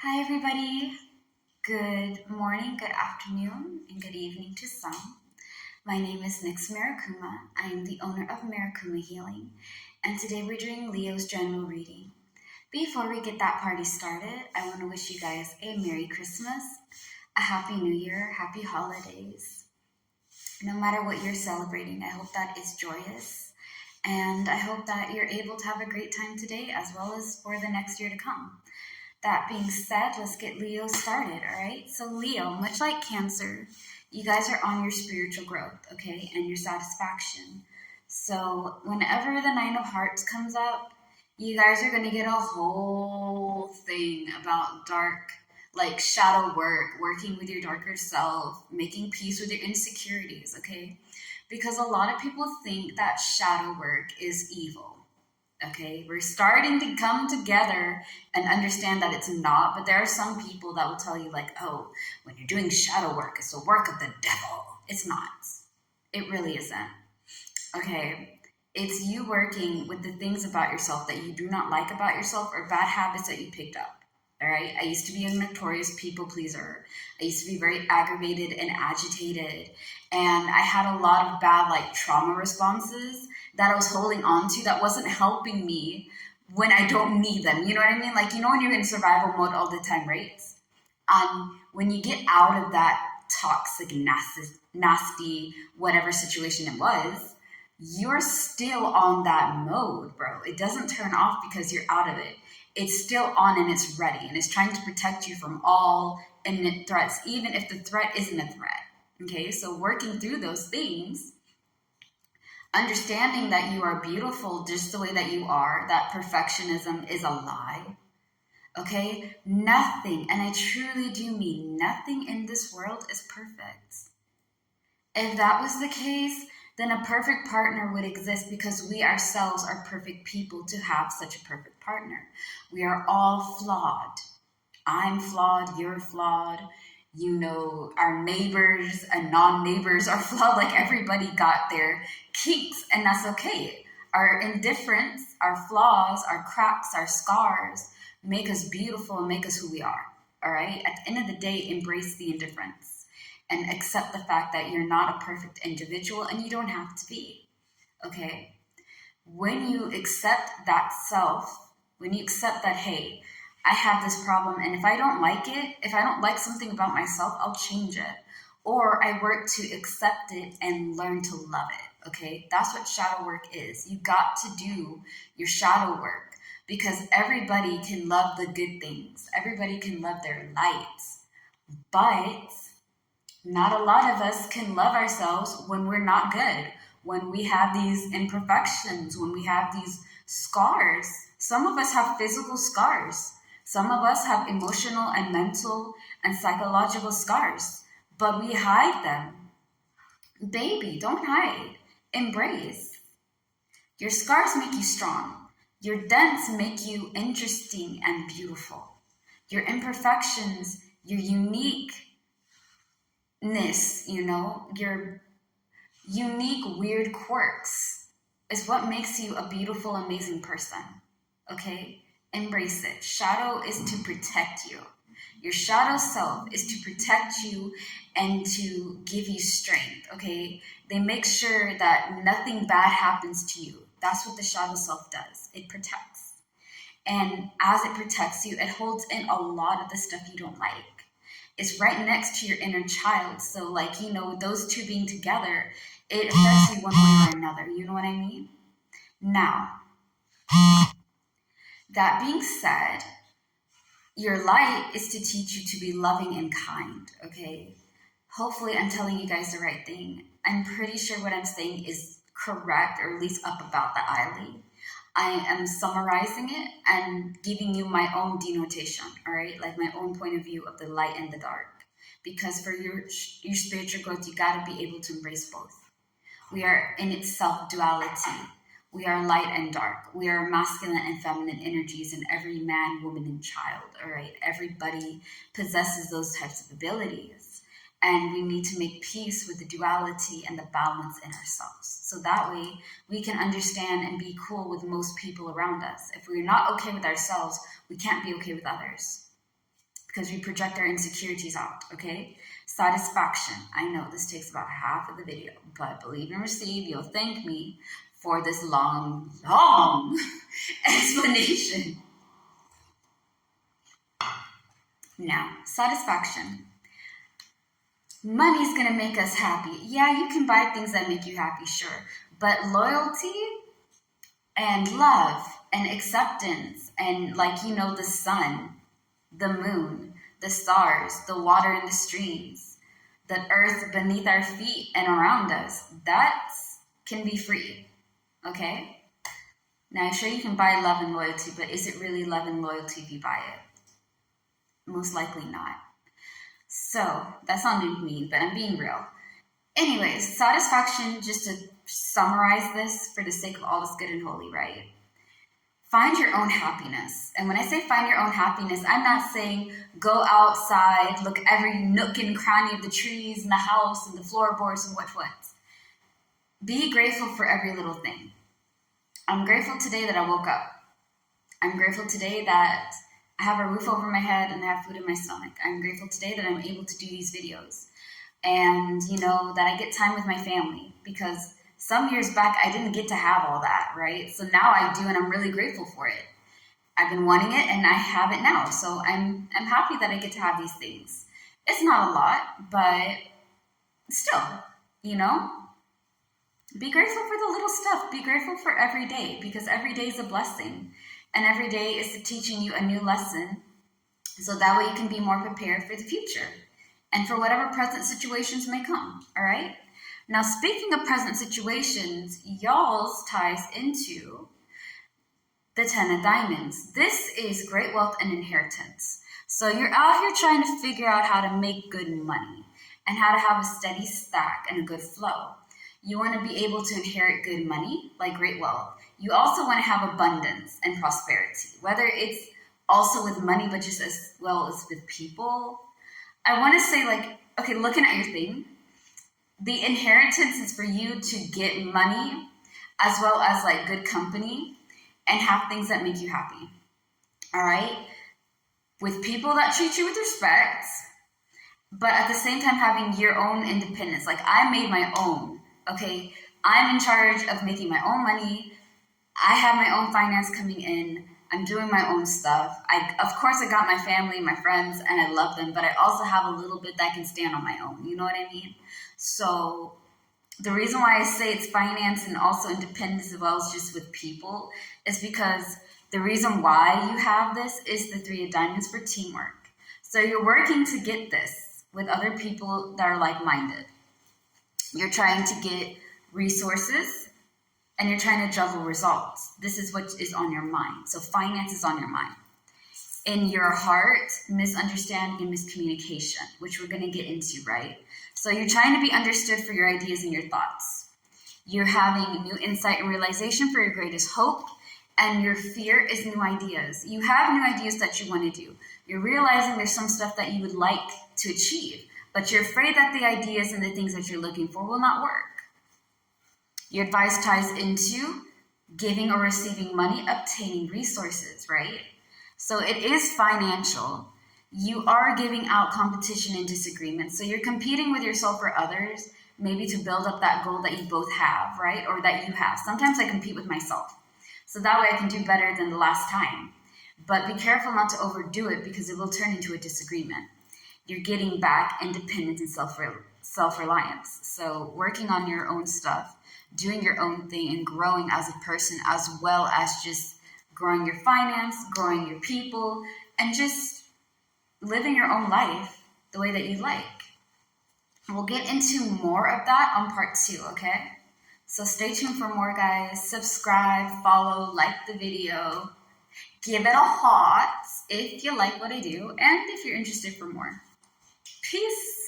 Hi, everybody. Good morning, good afternoon, and good evening to some. My name is Nix Marikuma. I am the owner of Marikuma Healing, and today we're doing Leo's general reading. Before we get that party started, I want to wish you guys a Merry Christmas, a Happy New Year, Happy Holidays. No matter what you're celebrating, I hope that is joyous, and I hope that you're able to have a great time today as well as for the next year to come. That being said, let's get Leo started, all right? So Leo, much like Cancer, you guys are on your spiritual growth, okay, and your satisfaction. So whenever the Nine of Hearts comes up, you guys are going to get a whole thing about dark, like shadow work, working with your darker self, making peace with your insecurities, okay? Because a lot of people think that shadow work is evil. Okay, we're starting to come together and understand that it's not, but there are some people that will tell you, like, oh, when you're doing shadow work, it's the work of the devil. It's not. It really isn't. Okay, it's you working with the things about yourself that you do not like about yourself or bad habits that you picked up. All right, I used to be a notorious people pleaser. I used to be very aggravated and agitated, and I had a lot of bad, like, trauma responses that I was holding on to that wasn't helping me when I don't need them. You know what I mean? Like, you know, when you're in survival mode all the time, right? When you get out of that toxic, nasty, whatever situation it was, you're still on that mode, bro. It doesn't turn off because you're out of it. It's still on and it's ready and it's trying to protect you from all imminent threats, even if the threat isn't a threat. Okay, so working through those things, understanding that you are beautiful just the way that you are, that perfectionism is a lie. Okay? Nothing, and I truly do mean nothing in this world is perfect. If that was the case, then a perfect partner would exist because we ourselves are perfect people to have such a perfect partner. We are all flawed. I'm flawed, you're flawed. You know, our neighbors and non-neighbors are flawed. Like, everybody got their kinks, and that's okay. Our indifference, our flaws, our cracks, our scars make us beautiful and make us who we are. All right? At the end of the day, embrace the indifference and accept the fact that you're not a perfect individual and you don't have to be. Okay? When you accept that self, when you accept that, hey, I have this problem, and if I don't like it, if I don't like something about myself, I'll change it. Or I work to accept it and learn to love it. Okay? That's what shadow work is. You got to do your shadow work because everybody can love the good things. Everybody can love their lights. But not a lot of us can love ourselves when we're not good, when we have these imperfections, when we have these scars. Some of us have physical scars. Some of us have emotional and mental and psychological scars, but we hide them. Baby, don't hide. Embrace. Your scars make you strong. Your dents make you interesting and beautiful. Your imperfections, your uniqueness, you know, your unique, weird quirks is what makes you a beautiful, amazing person. Okay? Embrace it. Shadow is to protect you. Your shadow self is to protect you and to give you strength. Okay? They make sure that nothing bad happens to you. That's what the shadow self does. It protects. And as it protects you, it holds in a lot of the stuff you don't like. It's right next to your inner child. So, like, you know, those two being together, it affects you one way or another. You know what I mean? Now, that being said, your light is to teach you to be loving and kind, okay? Hopefully, I'm telling you guys the right thing. I'm pretty sure what I'm saying is correct, or at least up about the alley. I am summarizing it and giving you my own denotation, all right? Like my own point of view of the light and the dark. Because for your spiritual growth, you got to be able to embrace both. We are in itself duality. We are light and dark. We are masculine and feminine energies in every man, woman, and child, all right? Everybody possesses those types of abilities. And we need to make peace with the duality and the balance in ourselves. So that way we can understand and be cool with most people around us. If we're not okay with ourselves, we can't be okay with others. because we project our insecurities out, okay? Satisfaction. I know this takes about half of the video, but believe and receive, you'll thank me for this long explanation. Now, satisfaction. Money's gonna make us happy. Yeah, you can buy things that make you happy, sure. But loyalty and love and acceptance and, like, you know, the sun, the moon, the stars, the water in the streams, the earth beneath our feet and around us, that can be free, okay? Now, I'm sure you can buy love and loyalty, but is it really love and loyalty if you buy it? Most likely not. So, that sounded mean, but I'm being real. Anyways, satisfaction, just to summarize this for the sake of all that's good and holy, right? Find your own happiness. And when I say find your own happiness, I'm not saying go outside, look every nook and cranny of the trees and the house and the floorboards and what. Be grateful for every little thing. I'm grateful today that I woke up. I'm grateful today that I have a roof over my head and I have food in my stomach. I'm grateful today that I'm able to do these videos. And, you know, that I get time with my family, because some years back, I didn't get to have all that, right? So now I do, and I'm really grateful for it. I've been wanting it, and I have it now. So I'm happy that I get to have these things. It's not a lot, but still, you know, be grateful for the little stuff. Be grateful for every day, because every day is a blessing. And every day is teaching you a new lesson, so that way you can be more prepared for the future and for whatever present situations may come, all right? Now, speaking of present situations, y'all's ties into the 10 of diamonds. This is great wealth and inheritance. So you're out here trying to figure out how to make good money and how to have a steady stack and a good flow. You want to be able to inherit good money, like great wealth. You also want to have abundance and prosperity, whether it's also with money, but just as well as with people. I want to say, like, okay, looking at your thing, the inheritance is for you to get money as well as like good company and have things that make you happy. All right? With people that treat you with respect, but at the same time having your own independence. Like, I made my own, okay? I'm in charge of making my own money. I have my own finance coming in. I'm doing my own stuff. Of course, I got my family, my friends, and I love them, but I also have a little bit that can stand on my own. You know what I mean? So the reason why I say it's finance and also independence as well as just with people is because the reason why you have this is the 3 of diamonds for teamwork. So you're working to get this with other people that are like-minded. You're trying to get resources, and you're trying to juggle results. This is what is on your mind. So finance is on your mind. In your heart, misunderstanding and miscommunication, which we're going to get into, right? So you're trying to be understood for your ideas and your thoughts. You're having new insight and realization for your greatest hope, and your fear is new ideas. You have new ideas that you want to do. You're realizing there's some stuff that you would like to achieve, but you're afraid that the ideas and the things that you're looking for will not work. Your advice ties into giving or receiving money, obtaining resources, right? So it is financial. You are giving out competition and disagreement. So you're competing with yourself or others, maybe to build up that goal that you both have, right? Or that you have. Sometimes I compete with myself. So that way I can do better than the last time. But be careful not to overdo it, because it will turn into a disagreement. You're getting back independence and self-reliance. So working on your own stuff, doing your own thing, and growing as a person, as well as just growing your finance, growing your people, and just living your own life the way that you like. We'll get into more of that on part 2, okay? So stay tuned for more, guys. Subscribe, follow, like the video, give it a heart if you like what I do, and if you're interested for more. Peace.